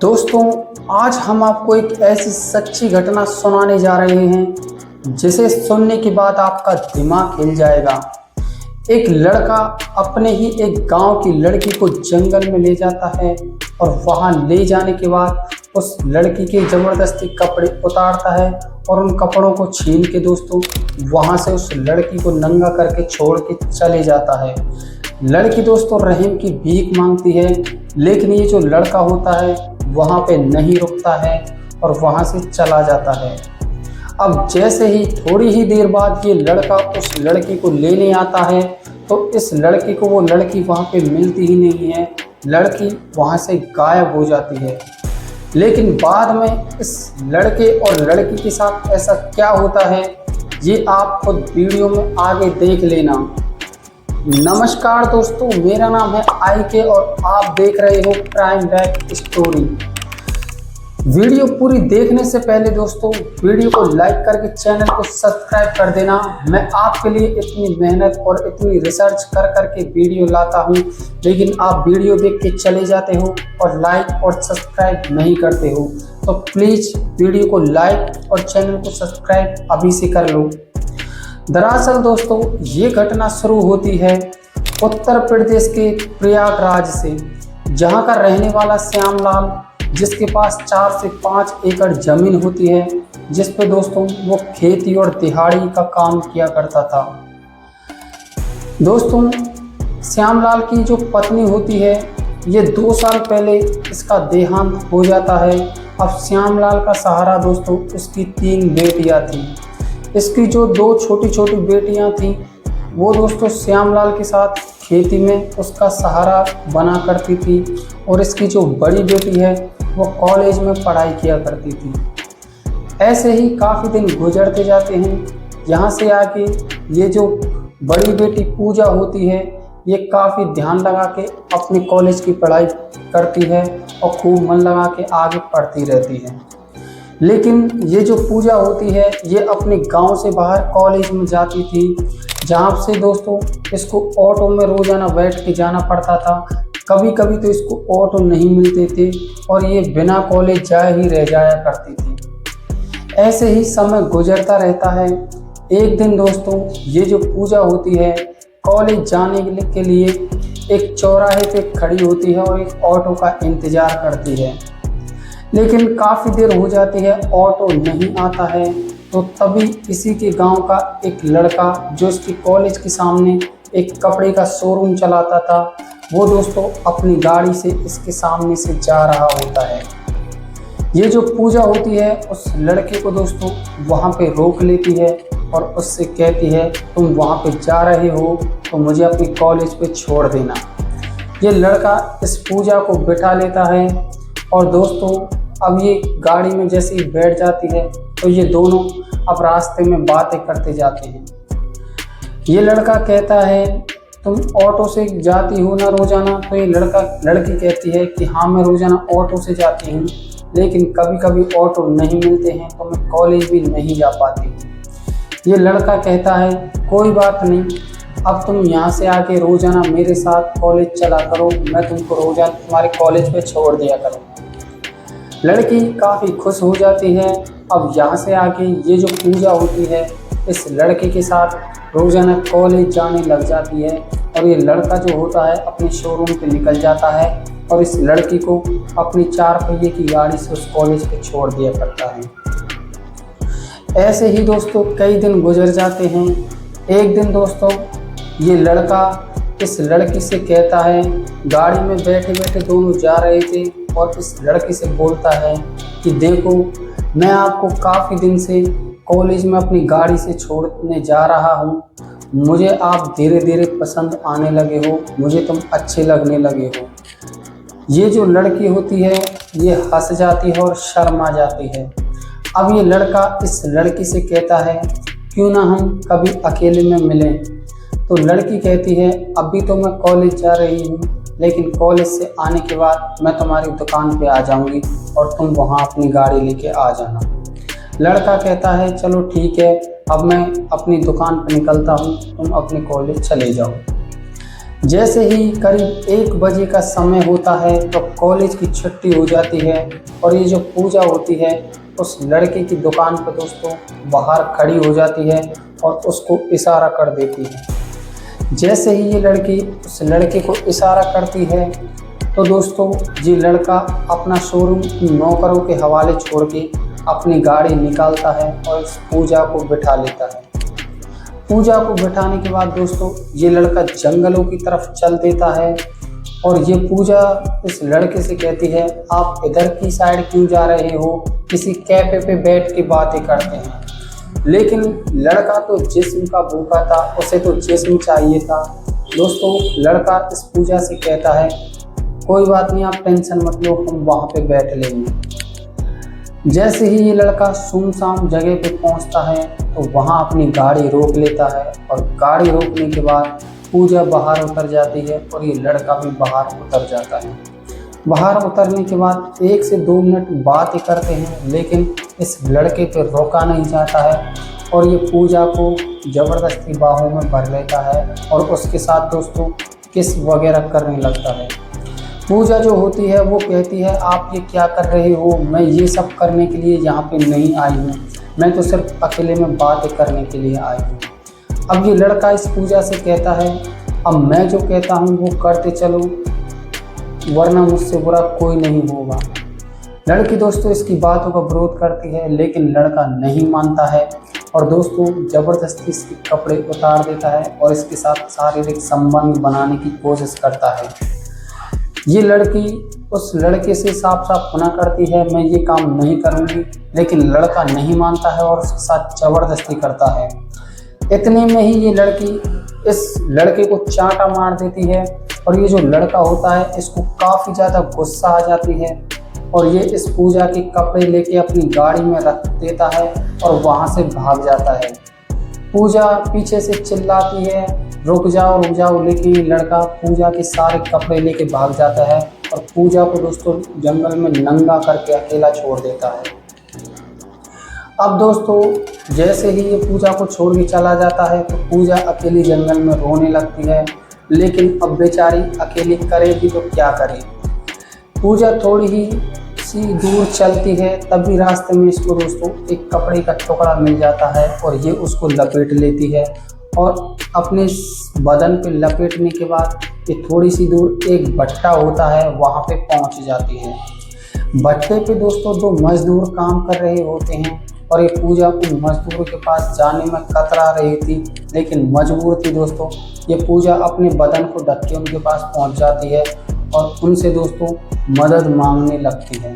दोस्तों, आज हम आपको एक ऐसी सच्ची घटना सुनाने जा रहे हैं जिसे सुनने के बाद आपका दिमाग हिल जाएगा। एक लड़का अपने ही एक गांव की लड़की को जंगल में ले जाता है और वहां ले जाने के बाद उस लड़की के ज़बरदस्ती कपड़े उतारता है और उन कपड़ों को छीन के दोस्तों वहां से उस लड़की को नंगा करके छोड़ के चले जाता है। लड़की दोस्तों रहम की भीख मांगती है, लेकिन ये जो लड़का होता है वहाँ पे नहीं रुकता है और वहाँ से चला जाता है। अब जैसे ही थोड़ी ही देर बाद ये लड़का उस लड़की को लेने आता है तो इस लड़की को वो लड़की वहाँ पे मिलती ही नहीं है। लड़की वहाँ से गायब हो जाती है। लेकिन बाद में इस लड़के और लड़की के साथ ऐसा क्या होता है ये आप खुद वीडियो में आगे देख लेना। नमस्कार दोस्तों, मेरा नाम है IK और आप देख रहे हो क्राइम बैक स्टोरी। वीडियो पूरी देखने से पहले दोस्तों वीडियो को लाइक करके चैनल को सब्सक्राइब कर देना। मैं आपके लिए इतनी मेहनत और इतनी रिसर्च कर करके वीडियो लाता हूं, लेकिन आप वीडियो देख के चले जाते हो और लाइक और सब्सक्राइब नहीं करते हो। तो प्लीज़ वीडियो को लाइक और चैनल को सब्सक्राइब अभी से कर लो। दरअसल दोस्तों ये घटना शुरू होती है उत्तर प्रदेश के प्रयागराज से, जहां का रहने वाला श्यामलाल, जिसके पास 4 से 5 एकड़ जमीन होती है, जिस पे दोस्तों वो खेती और दिहाड़ी का काम किया करता था। दोस्तों श्यामलाल की जो पत्नी होती है ये 2 साल पहले इसका देहांत हो जाता है। अब श्यामलाल का सहारा दोस्तों उसकी 3 बेटियां थीं। इसकी जो 2 छोटी छोटी बेटियां थीं वो दोस्तों श्यामलाल के साथ खेती में उसका सहारा बना करती थी और इसकी जो बड़ी बेटी है वो कॉलेज में पढ़ाई किया करती थी। ऐसे ही काफ़ी दिन गुजरते जाते हैं। यहाँ से आके ये जो बड़ी बेटी पूजा होती है ये काफ़ी ध्यान लगा के अपने कॉलेज की पढ़ाई करती है और खूब मन लगा के आगे पढ़ती रहती है। लेकिन ये जो पूजा होती है ये अपने गांव से बाहर कॉलेज में जाती थी, जहाँ से दोस्तों इसको ऑटो में रोज़ाना बैठ के जाना पड़ता था। कभी कभी तो इसको ऑटो नहीं मिलते थे और ये बिना कॉलेज जाए ही रह जाया करती थी। ऐसे ही समय गुजरता रहता है। एक दिन दोस्तों ये जो पूजा होती है कॉलेज जाने के लिए एक चौराहे पे खड़ी होती है और एक ऑटो का इंतज़ार करती है, लेकिन काफ़ी देर हो जाती है, ऑटो नहीं आता है। तो तभी इसी के गांव का एक लड़का जो इसके कॉलेज के सामने एक कपड़े का शोरूम चलाता था वो दोस्तों अपनी गाड़ी से इसके सामने से जा रहा होता है। ये जो पूजा होती है उस लड़के को दोस्तों वहाँ पे रोक लेती है और उससे कहती है तुम वहाँ पे जा रहे हो तो मुझे अपनी कॉलेज पे छोड़ देना। ये लड़का इस पूजा को बिठा लेता है और दोस्तों अब ये गाड़ी में जैसे ही बैठ जाती है तो ये दोनों अब रास्ते में बातें करते जाते हैं। ये लड़का कहता है तुम ऑटो से जाती हो ना रोज़ाना? तो ये लड़की कहती है कि हाँ मैं रोज़ाना ऑटो से जाती हूँ, लेकिन कभी कभी ऑटो नहीं मिलते हैं तो मैं कॉलेज भी नहीं जा पाती। ये लड़का कहता है कोई बात नहीं, अब तुम यहाँ से आके रोज़ाना मेरे साथ कॉलेज चला करो, मैं तुमको रोज़ाना तुम्हारे कॉलेज पे छोड़ दिया करूँ। लड़की काफ़ी खुश हो जाती है। अब यहाँ से आके ये जो पूजा होती है इस लड़के के साथ रोज़ाना कॉलेज जाने लग जाती है और ये लड़का जो होता है अपने शोरूम पे निकल जाता है और इस लड़की को अपनी 4 पहिए की गाड़ी से उस कॉलेज पे छोड़ दिया करता है। ऐसे ही दोस्तों कई दिन गुजर जाते हैं। एक दिन दोस्तों ये लड़का इस लड़की से कहता है, गाड़ी में बैठे बैठे दोनों जा रहे थे और इस लड़की से बोलता है कि देखो मैं आपको काफ़ी दिन से कॉलेज में अपनी गाड़ी से छोड़ने जा रहा हूँ, मुझे आप धीरे धीरे पसंद आने लगे हो, मुझे तुम अच्छे लगने लगे हो। ये जो लड़की होती है ये हंस जाती है और शर्मा जाती है। अब ये लड़का इस लड़की से कहता है क्यों ना हम कभी अकेले में मिलें? तो लड़की कहती है अभी तो मैं कॉलेज जा रही हूँ, लेकिन कॉलेज से आने के बाद मैं तुम्हारी दुकान पे आ जाऊँगी और तुम वहाँ अपनी गाड़ी लेके आ जाना। लड़का कहता है चलो ठीक है, अब मैं अपनी दुकान पर निकलता हूँ, तुम अपने कॉलेज चले जाओ। जैसे ही करीब 1 बजे का समय होता है तो कॉलेज की छुट्टी हो जाती है और ये जो पूजा होती है उस लड़के की दुकान पर दोस्तों बाहर खड़ी हो जाती है और उसको इशारा कर देती है। जैसे ही ये लड़की उस लड़के को इशारा करती है तो दोस्तों ये लड़का अपना शोरूम नौकरों के हवाले छोड़ के अपनी गाड़ी निकालता है और इस पूजा को बिठा लेता है। पूजा को बिठाने के बाद दोस्तों ये लड़का जंगलों की तरफ चल देता है और ये पूजा इस लड़के से कहती है, आप इधर की साइड क्यों जा रहे हो, किसी कैफे पे बैठ के बातें करते हैं। लेकिन लड़का तो जिस्म का भूखा था, उसे तो जिस्म चाहिए था। दोस्तों लड़का इस पूजा से कहता है, कोई बात नहीं, आप टेंशन मत लो, हम वहाँ पे बैठ लेंगे। जैसे ही ये लड़का सुनसान जगह पे पहुँचता है तो वहाँ अपनी गाड़ी रोक लेता है और गाड़ी रोकने के बाद पूजा बाहर उतर जाती है और ये लड़का भी बाहर उतर जाता है। बाहर उतरने के बाद 1 से 2 मिनट बातें करते हैं, लेकिन इस लड़के पे रोका नहीं जाता है और ये पूजा को ज़बरदस्ती बाहों में भर लेता है और उसके साथ दोस्तों किस वगैरह करने लगता है। पूजा जो होती है वो कहती है, आप ये क्या कर रहे हो, मैं ये सब करने के लिए यहाँ पे नहीं आई हूँ, मैं तो सिर्फ अकेले में बातें करने के लिए आई हूँ। अब ये लड़का इस पूजा से कहता है, अब मैं जो कहता हूँ वो करते चलो, वरना मुझसे बुरा कोई नहीं होगा। लड़की दोस्तों इसकी बातों का विरोध करती है, लेकिन लड़का नहीं मानता है और दोस्तों ज़बरदस्ती इसके कपड़े उतार देता है और इसके साथ शारीरिक संबंध बनाने की कोशिश करता है। ये लड़की उस लड़के से साफ साफ मना करती है, मैं ये काम नहीं करूँगी, लेकिन लड़का नहीं मानता है और उसके साथ ज़बरदस्ती करता है। इतने में ही ये लड़की इस लड़के को चांटा मार देती है और ये जो लड़का होता है इसको काफ़ी ज़्यादा गुस्सा आ जाती है और ये इस पूजा के कपड़े लेके अपनी गाड़ी में रख देता है और वहाँ से भाग जाता है। पूजा पीछे से चिल्लाती है, रुक जाओ, लेकिन ये लड़का पूजा के सारे कपड़े लेके भाग जाता है और पूजा को दोस्तों जंगल में नंगा करके अकेला छोड़ देता है। अब दोस्तों जैसे ही ये पूजा को छोड़ के चला जाता है तो पूजा अकेली जंगल में रोने लगती है, लेकिन अब बेचारी अकेली करेगी तो क्या करे। पूजा थोड़ी ही सी दूर चलती है, तभी रास्ते में इसको दोस्तों एक कपड़े का टुकड़ा मिल जाता है और ये उसको लपेट लेती है और अपने बदन पे लपेटने के बाद ये थोड़ी सी दूर एक भट्टा होता है, वहाँ पे पहुँच जाती है। भट्टे पे दोस्तों 2 मजदूर काम कर रहे होते हैं और ये पूजा उन मजदूरों के पास जाने में कतरा रही थी, लेकिन मजबूर थी दोस्तों। ये पूजा अपने बदन को ढक के उनके पास पहुंच जाती है और उनसे दोस्तों मदद मांगने लगती है।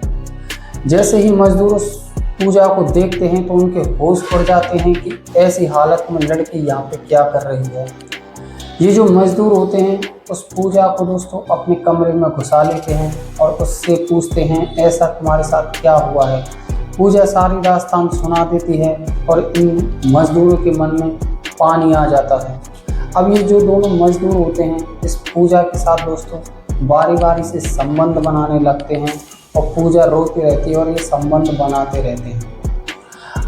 जैसे ही मजदूर उस पूजा को देखते हैं तो उनके होश उड़ जाते हैं कि ऐसी हालत में लड़की यहाँ पे क्या कर रही है। ये जो मजदूर होते हैं उस पूजा को दोस्तों अपने कमरे में घुसा लेते हैं और उससे पूछते हैं, ऐसा तुम्हारे साथ क्या हुआ है। पूजा सारी दास्तान सुना देती है और इन मजदूरों के मन में पानी आ जाता है। अब ये जो दोनों मजदूर होते हैं इस पूजा के साथ दोस्तों बारी बारी से संबंध बनाने लगते हैं और पूजा रोती रहती है और ये संबंध बनाते रहते हैं।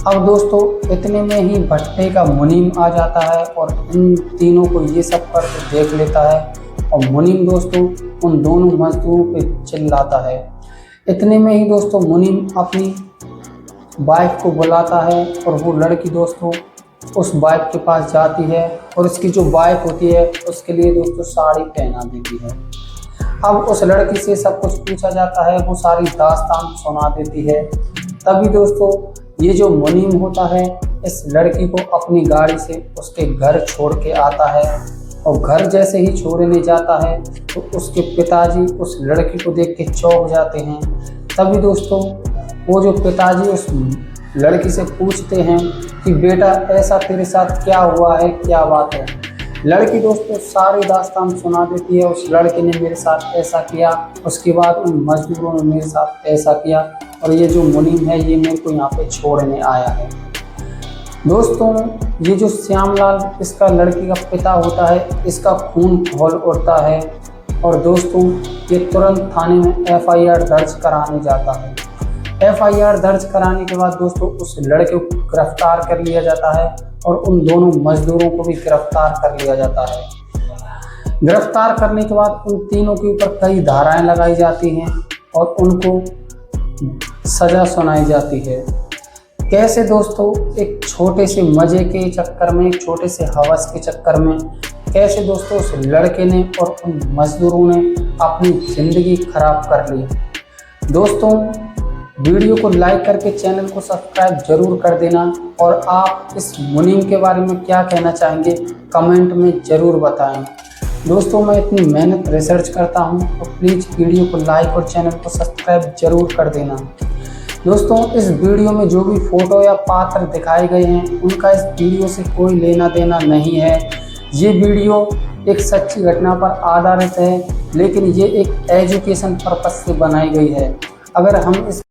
अब दोस्तों इतने में ही भट्टे का मुनीम आ जाता है और इन तीनों को ये सब करके देख लेता है और मुनीम दोस्तों उन दोनों मजदूरों पे चिल्लाता है। इतने में ही दोस्तों मुनीम अपनी वाइफ को बुलाता है और वो लड़की दोस्तों उस वाइफ के पास जाती है और उसकी जो वाइफ होती है उसके लिए दोस्तों साड़ी पहना देती है। अब उस लड़की से सब कुछ पूछा जाता है, वो सारी दास्तान सुना देती है। तभी दोस्तों ये जो मुनीम होता है इस लड़की को अपनी गाड़ी से उसके घर छोड़ के आता है और घर जैसे ही छोड़ने जाता है तो उसके पिताजी उस लड़की को देख के चौंक जाते हैं। तभी दोस्तों वो जो पिताजी उस लड़की से पूछते हैं कि बेटा ऐसा तेरे साथ क्या हुआ है, क्या बात है। लड़की दोस्तों सारी दास्तान सुना देती है, उस लड़के ने मेरे साथ ऐसा किया, उसके बाद उन मजदूरों ने मेरे साथ ऐसा किया और ये जो मुनीम है ये मेरे को यहाँ पे छोड़ने आया है। दोस्तों ये जो श्यामलाल इसका लड़की का पिता होता है इसका खून खौल उठता है और दोस्तों ये तुरंत थाने में FIR दर्ज कराने जाता है। FIR दर्ज कराने के बाद दोस्तों उस लड़के को गिरफ्तार कर लिया जाता है और उन दोनों मजदूरों को भी गिरफ्तार कर लिया जाता है। गिरफ्तार करने के बाद उन तीनों के ऊपर कई धाराएं लगाई जाती हैं और उनको सजा सुनाई जाती है। कैसे दोस्तों एक छोटे से मज़े के चक्कर में, एक छोटे से हवस के चक्कर में कैसे दोस्तों उस लड़के ने और उन मजदूरों ने अपनी ज़िंदगी खराब कर ली। दोस्तों वीडियो को लाइक करके चैनल को सब्सक्राइब जरूर कर देना और आप इस मुनीम के बारे में क्या कहना चाहेंगे कमेंट में ज़रूर बताएं। दोस्तों मैं इतनी मेहनत रिसर्च करता हूं तो प्लीज़ वीडियो को लाइक और चैनल को सब्सक्राइब जरूर कर देना। दोस्तों इस वीडियो में जो भी फ़ोटो या पात्र दिखाए गए हैं उनका इस वीडियो से कोई लेना देना नहीं है। ये वीडियो एक सच्ची घटना पर आधारित है, लेकिन ये एक एजुकेशन पर्पस से बनाई गई है। अगर हम इस